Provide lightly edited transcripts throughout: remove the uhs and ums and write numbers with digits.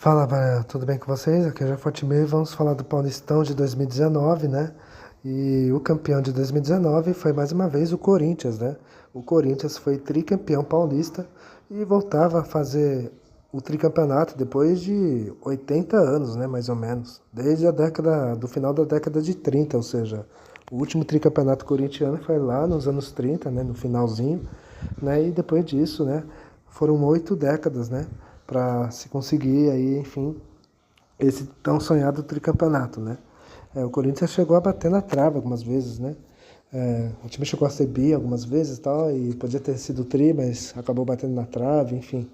Fala, tudo bem com vocês? Aqui é o Jafortimei. Vamos falar do Paulistão de 2019, né? E o campeão de 2019 foi mais uma vez o Corinthians, né? O Corinthians foi tricampeão paulista e voltava a fazer o tricampeonato depois de 80 anos, né? Mais ou menos. Desde do final da década de 30, ou seja, o último tricampeonato corintiano foi lá nos anos 30, né? No finalzinho, né? E depois disso, né? Foram 8 décadas, né? Para se conseguir aí, enfim, esse tão sonhado tricampeonato, né? O Corinthians chegou a bater na trave algumas vezes, né? O time chegou a ser bi algumas vezes e tal, e podia ter sido tri, mas acabou batendo na trave, enfim.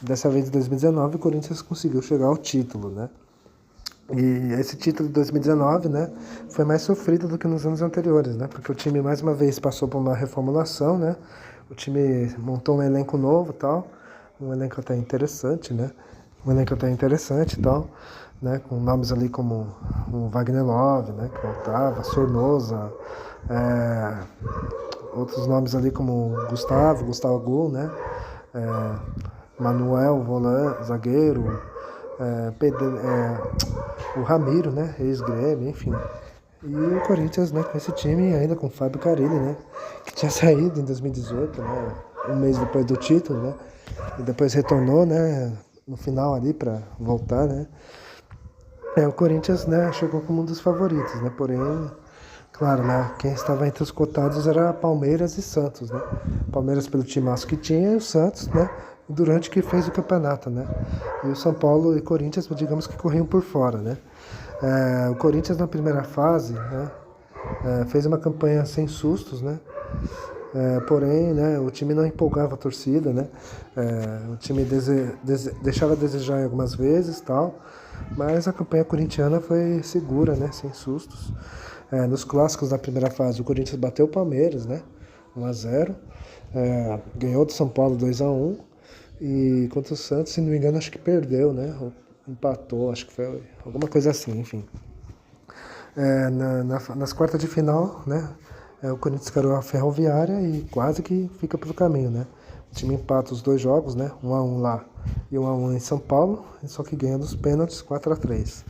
Dessa vez, em 2019, o Corinthians conseguiu chegar ao título, né? E esse título de 2019, né, foi mais sofrido do que nos anos anteriores, né? Porque o time mais uma vez passou por uma reformulação, né? O time montou um elenco novo, e tal, um elenco até interessante, né? Um elenco até interessante e tal, né? Com nomes ali como o Wagner Love, né? Que voltava, Sornosa, outros nomes ali como Gustavo Gol, né? Manuel, volante, zagueiro, o Ramiro, né? Ex-Grêmio, enfim. E o Corinthians, né, com esse time, ainda com o Fábio Carille, né, que tinha saído em 2018, né, um mês depois do título, né, e depois retornou, né, no final ali para voltar, né. O Corinthians, né, chegou como um dos favoritos, né, porém, claro, né, quem estava entre os cotados era Palmeiras e Santos, né. Palmeiras pelo timaço que tinha e o Santos, né, durante que fez o campeonato, né. E o São Paulo e Corinthians, digamos que corriam por fora, né. O Corinthians na primeira fase, né, fez uma campanha sem sustos, né? Porém, né, o time não empolgava a torcida, né? O time deixava a desejar algumas vezes, tal, mas a campanha corintiana foi segura, né? Sem sustos. Nos clássicos da primeira fase, o Corinthians bateu o Palmeiras, né? 1-0. Ganhou do São Paulo 2-1. E contra o Santos, se não me engano, acho que perdeu, né? Ou empatou, acho que foi alguma coisa assim, enfim. Nas quartas de final, né? O Corinthians carou a Ferroviária e quase que fica pelo caminho, né? O time empata os dois jogos, né? 1-1 lá e 1-1 em São Paulo, só que ganha dos pênaltis 4-3.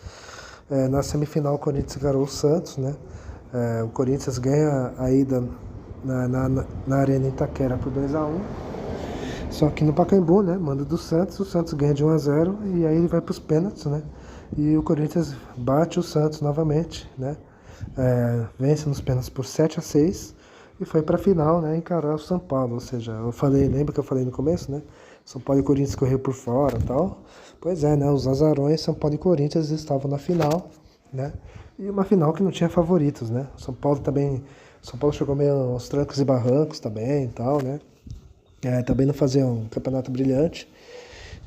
Na semifinal, o Corinthians carou o Santos, né? O Corinthians ganha a ida na Arena Itaquera por 2-1. Só que no Pacaembu, né? Manda do Santos, o Santos ganha de 1-0 e aí ele vai para os pênaltis, né? E o Corinthians bate o Santos novamente, né? Vence nos pênaltis por 7-6 e foi para a final, né? Encarar o São Paulo. Ou seja, lembra que eu falei no começo, né? São Paulo e Corinthians correu por fora e tal. Pois é, né? Os azarões, São Paulo e Corinthians estavam na final, né? E uma final que não tinha favoritos, né? São Paulo chegou meio aos trancos e barrancos também e tal, né? Também não fazia um campeonato brilhante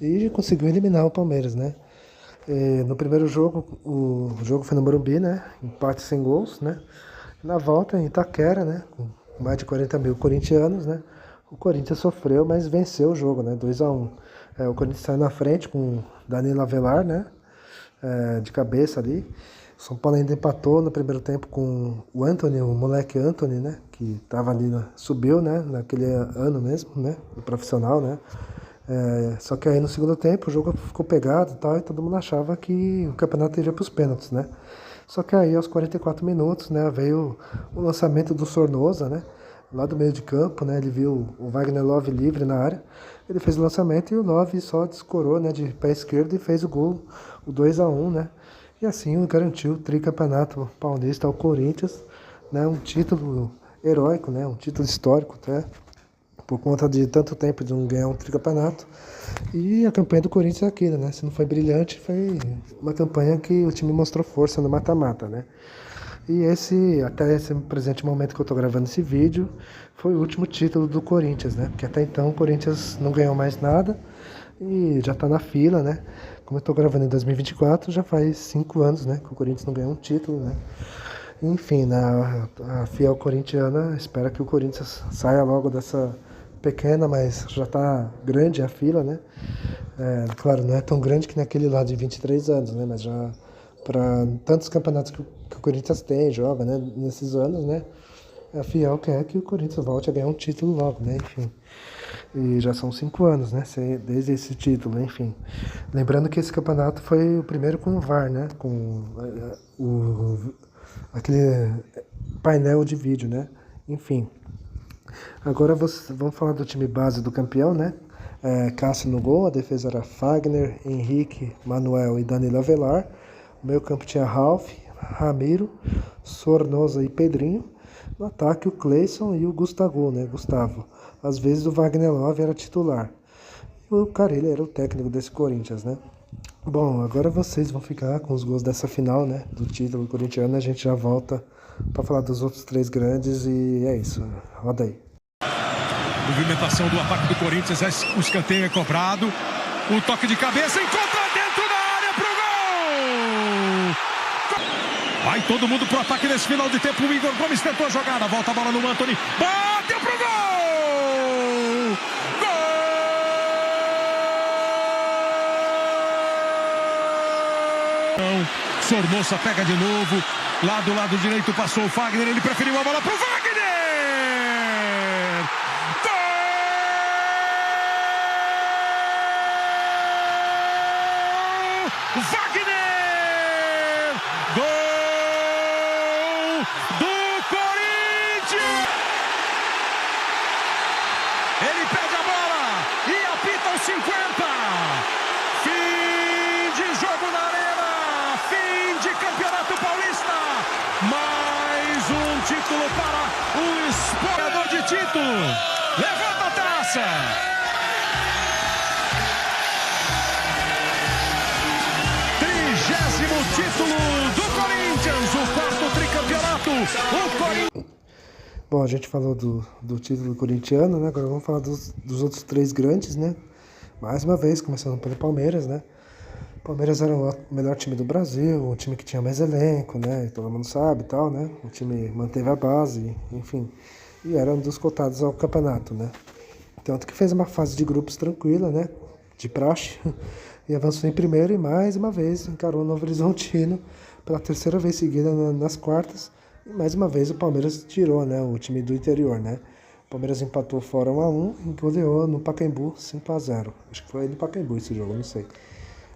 e conseguiu eliminar o Palmeiras, né? No primeiro jogo, o jogo foi no Morumbi, né? Empate sem gols, né? Na volta, em Itaquera, né? Com mais de 40 mil corintianos, né? O Corinthians sofreu, mas venceu o jogo, né? 2-1. O Corinthians saiu na frente com Danilo Avelar, né? De cabeça ali. O São Paulo ainda empatou no primeiro tempo com o Antony, o moleque Antony, né? Que tava ali, subiu, né? Naquele ano mesmo, né? No profissional, né? Só que aí no segundo tempo o jogo ficou pegado e tal, e todo mundo achava que o campeonato iria para os pênaltis, né? Só que aí aos 44 minutos, né, veio o lançamento do Sornosa, né? Lá do meio de campo, né? Ele viu o Wagner Love livre na área, ele fez o lançamento e o Love só descorou, né, de pé esquerdo e fez o gol, o 2-1, né? E assim garantiu o tricampeonato paulista ao Corinthians, né? Um título heróico, né? Um título histórico até, por conta de tanto tempo de não ganhar um tricampeonato. E a campanha do Corinthians é aquilo, né? Se não foi brilhante, foi uma campanha que o time mostrou força no mata-mata, né? E até esse presente momento que eu tô gravando esse vídeo, foi o último título do Corinthians, né? Porque até então o Corinthians não ganhou mais nada e já tá na fila, né? Como eu tô gravando em 2024, já faz 5 anos, né? Que o Corinthians não ganhou um título, né? Enfim, né? A fiel corintiana espera que o Corinthians saia logo dessa pequena, mas já tá grande a fila, né? Claro, não é tão grande que naquele lá de 23 anos, né? Mas já para tantos campeonatos que o Corinthians tem, joga, né? Nesses anos, né? A fiel quer que o Corinthians volte a ganhar um título logo, né? Enfim. E já são 5 anos, né? Desde esse título, enfim. Lembrando que esse campeonato foi o primeiro com o VAR, né? Com aquele painel de vídeo, né? Enfim. Agora vamos falar do time base do campeão, né? Cássio no gol, a defesa era Fagner, Henrique, Manuel e Danilo Avelar. O meio campo tinha Ralf, Ramiro, Sornosa e Pedrinho. No ataque o Cleison e o Gustavo, né? Gustavo. Às vezes o Wagner Love era titular. E o Carille era o técnico desse Corinthians, né? Bom, agora vocês vão ficar com os gols dessa final, né? Do título corintiano. A gente já volta para falar dos outros 3 grandes e é isso. Roda aí. Movimentação do ataque do Corinthians, o escanteio é cobrado. O toque de cabeça, encontra dentro da área pro gol! Vai todo mundo pro ataque nesse final de tempo. O Igor Gomes tentou a jogada, volta a bola no Antony, bateu pro gol! Gol! Sornosa pega de novo, lá do lado direito passou o Fagner, ele preferiu a bola pro Wagner! Wagner! Gol do Corinthians! Ele perde a bola e apita os 50. Fim de jogo na Arena. Fim de Campeonato Paulista. Mais um título para o espoador de título. Levanta a taça. Título do Corinthians, o 4º tricampeonato, o Corinthians. Bom, a gente falou do título corintiano, né? Agora vamos falar dos outros 3 grandes, né? Mais uma vez, começando pelo Palmeiras, né? O Palmeiras era o melhor time do Brasil, o time que tinha mais elenco, né? Todo mundo sabe e tal, né? O time manteve a base, enfim. E era um dos cotados ao campeonato, né? Tanto que fez uma fase de grupos tranquila, né? De praxe. E avançou em primeiro e mais uma vez encarou o Novo Horizontino pela 3ª vez seguida nas quartas. E mais uma vez o Palmeiras tirou, né, o time do interior, né? O Palmeiras empatou fora 1-1 e goleou no Pacaembu 5-0. Acho que foi no Pacaembu esse jogo, não sei.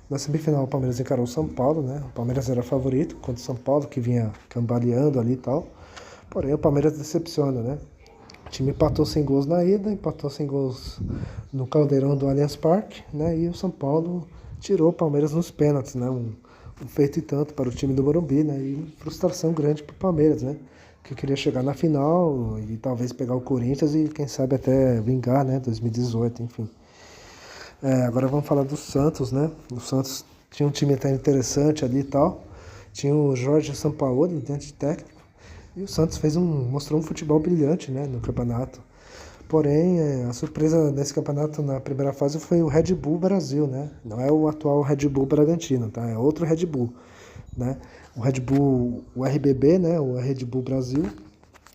Na semifinal o Palmeiras encarou o São Paulo, né? O Palmeiras era favorito contra o São Paulo, que vinha cambaleando ali e tal. Porém o Palmeiras decepciona, né? O time empatou sem gols na ida, empatou sem gols no Caldeirão do Allianz Parque, né? E o São Paulo tirou o Palmeiras nos pênaltis, né? Um feito e tanto para o time do Morumbi, né? E frustração grande para o Palmeiras, né? Que queria chegar na final e talvez pegar o Corinthians e quem sabe até vingar, né? 2018, enfim. Agora vamos falar do Santos, né? O Santos tinha um time até interessante ali e tal. Tinha o Jorge Sampaoli diante de técnico. E o Santos mostrou um futebol brilhante, né? No campeonato. Porém, a surpresa nesse campeonato na primeira fase foi o Red Bull Brasil, né? Não é o atual Red Bull Bragantino, tá? É outro Red Bull, né? O Red Bull, o RBB, né? O Red Bull Brasil,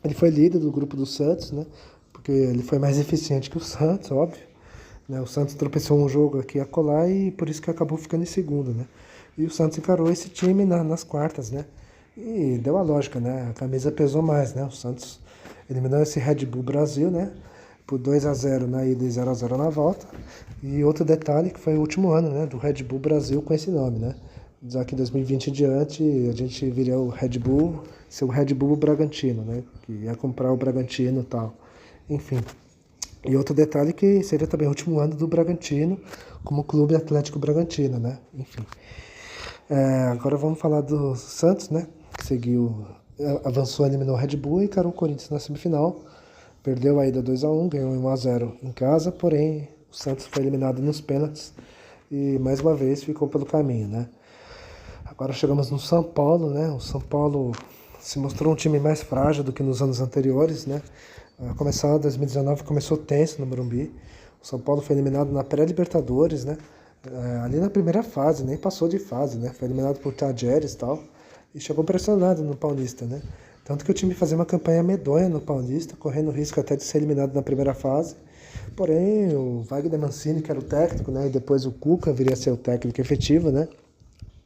ele foi líder do grupo do Santos, né? Porque ele foi mais eficiente que o Santos, óbvio, né? O Santos tropeçou um jogo aqui a colar e por isso que acabou ficando em segundo, né? E o Santos encarou esse time nas quartas, né? E deu a lógica, né? A camisa pesou mais, né? O Santos eliminou esse Red Bull Brasil, né? Por 2-0 na ida e 0-0 na volta. E outro detalhe que foi o último ano, né, do Red Bull Brasil com esse nome, né? Daqui em 2020 em diante a gente viria o Red Bull, ser o Red Bull Bragantino, né? Que ia comprar o Bragantino e tal. Enfim. E outro detalhe que seria também o último ano do Bragantino como Clube Atlético Bragantino, né? Enfim. Agora vamos falar do Santos, né? Que seguiu, avançou, eliminou o Red Bull e encarou o Corinthians na semifinal. Perdeu a ida 2-1, ganhou 1-0 em casa, porém o Santos foi eliminado nos pênaltis e mais uma vez ficou pelo caminho, né? Agora chegamos no São Paulo, né? O São Paulo se mostrou um time mais frágil do que nos anos anteriores, né? A começar 2019 começou tenso no Morumbi. O São Paulo foi eliminado na pré-Libertadores, né? Ali na primeira fase, nem passou de fase, né? Foi eliminado por Tajeres e tal. E chegou pressionado no Paulista, né? Tanto que o time fazia uma campanha medonha no Paulista, correndo o risco até de ser eliminado na primeira fase. Porém, o Wagner Mancini, que era o técnico, né? E depois o Cuca viria a ser o técnico efetivo, né?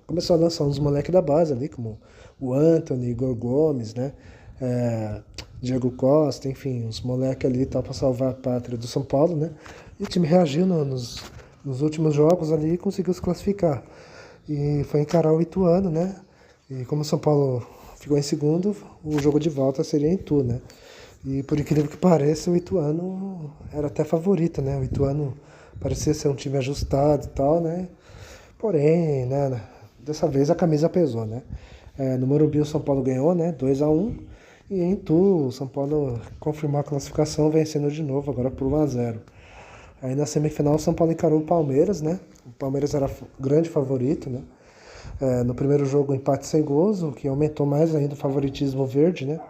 Começou a lançar uns moleques da base ali, como o Antony, Igor Gomes, né? Diego Costa, enfim, os moleques ali e tal, pra salvar a pátria do São Paulo, né? E o time reagiu nos últimos jogos ali e conseguiu se classificar. E foi encarar o Ituano, né? E como o São Paulo ficou em segundo, o jogo de volta seria em Itu, né? E por incrível que pareça, o Ituano era até favorito, né? O Ituano parecia ser um time ajustado e tal, né? Porém, né? Dessa vez a camisa pesou, né? No Morumbi o São Paulo ganhou, né? 2-1. E em Itu, o São Paulo confirmou a classificação, vencendo de novo, agora por 1-0. Aí na semifinal o São Paulo encarou o Palmeiras, né? O Palmeiras era grande favorito, né? No primeiro jogo, empate sem gols, o que aumentou mais ainda o favoritismo verde, né?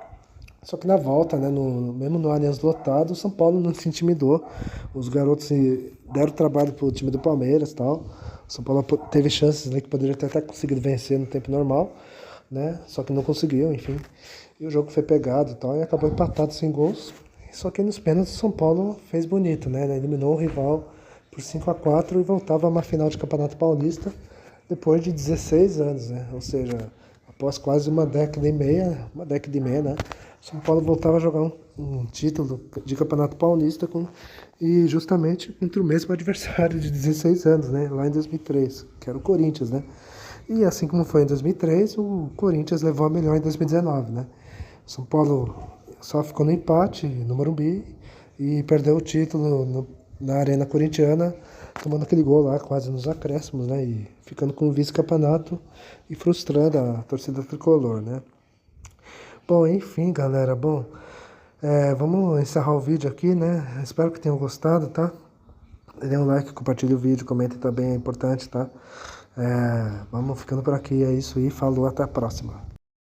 Só que na volta, né, mesmo no Allianz lotado, o São Paulo não se intimidou. Os garotos deram trabalho pro time do Palmeiras e tal. O São Paulo teve chances, né, que poderia ter até conseguido vencer no tempo normal, né? Só que não conseguiu, enfim. E o jogo foi pegado e tal, e acabou empatado sem gols. Só que nos pênaltis o São Paulo fez bonito, né? Eliminou o rival por 5-4 e voltava a uma final de Campeonato Paulista depois de 16 anos, né? Ou seja, após quase uma década e meia, né? São Paulo voltava a jogar um título de Campeonato Paulista e justamente contra o mesmo adversário de 16 anos, né? Lá em 2003, que era o Corinthians, né? E assim como foi em 2003, o Corinthians levou a melhor em 2019, né? São Paulo só ficou no empate no Morumbi e perdeu o título na Arena Corintiana, tomando aquele gol lá quase nos acréscimos, né? E ficando com o vice-campeonato e frustrando a torcida tricolor, né? Bom, enfim, galera, vamos encerrar o vídeo aqui, né? Espero que tenham gostado, tá? Dê um like, compartilhe o vídeo, comente também, é importante, tá? Vamos ficando por aqui, é isso aí, falou, até a próxima.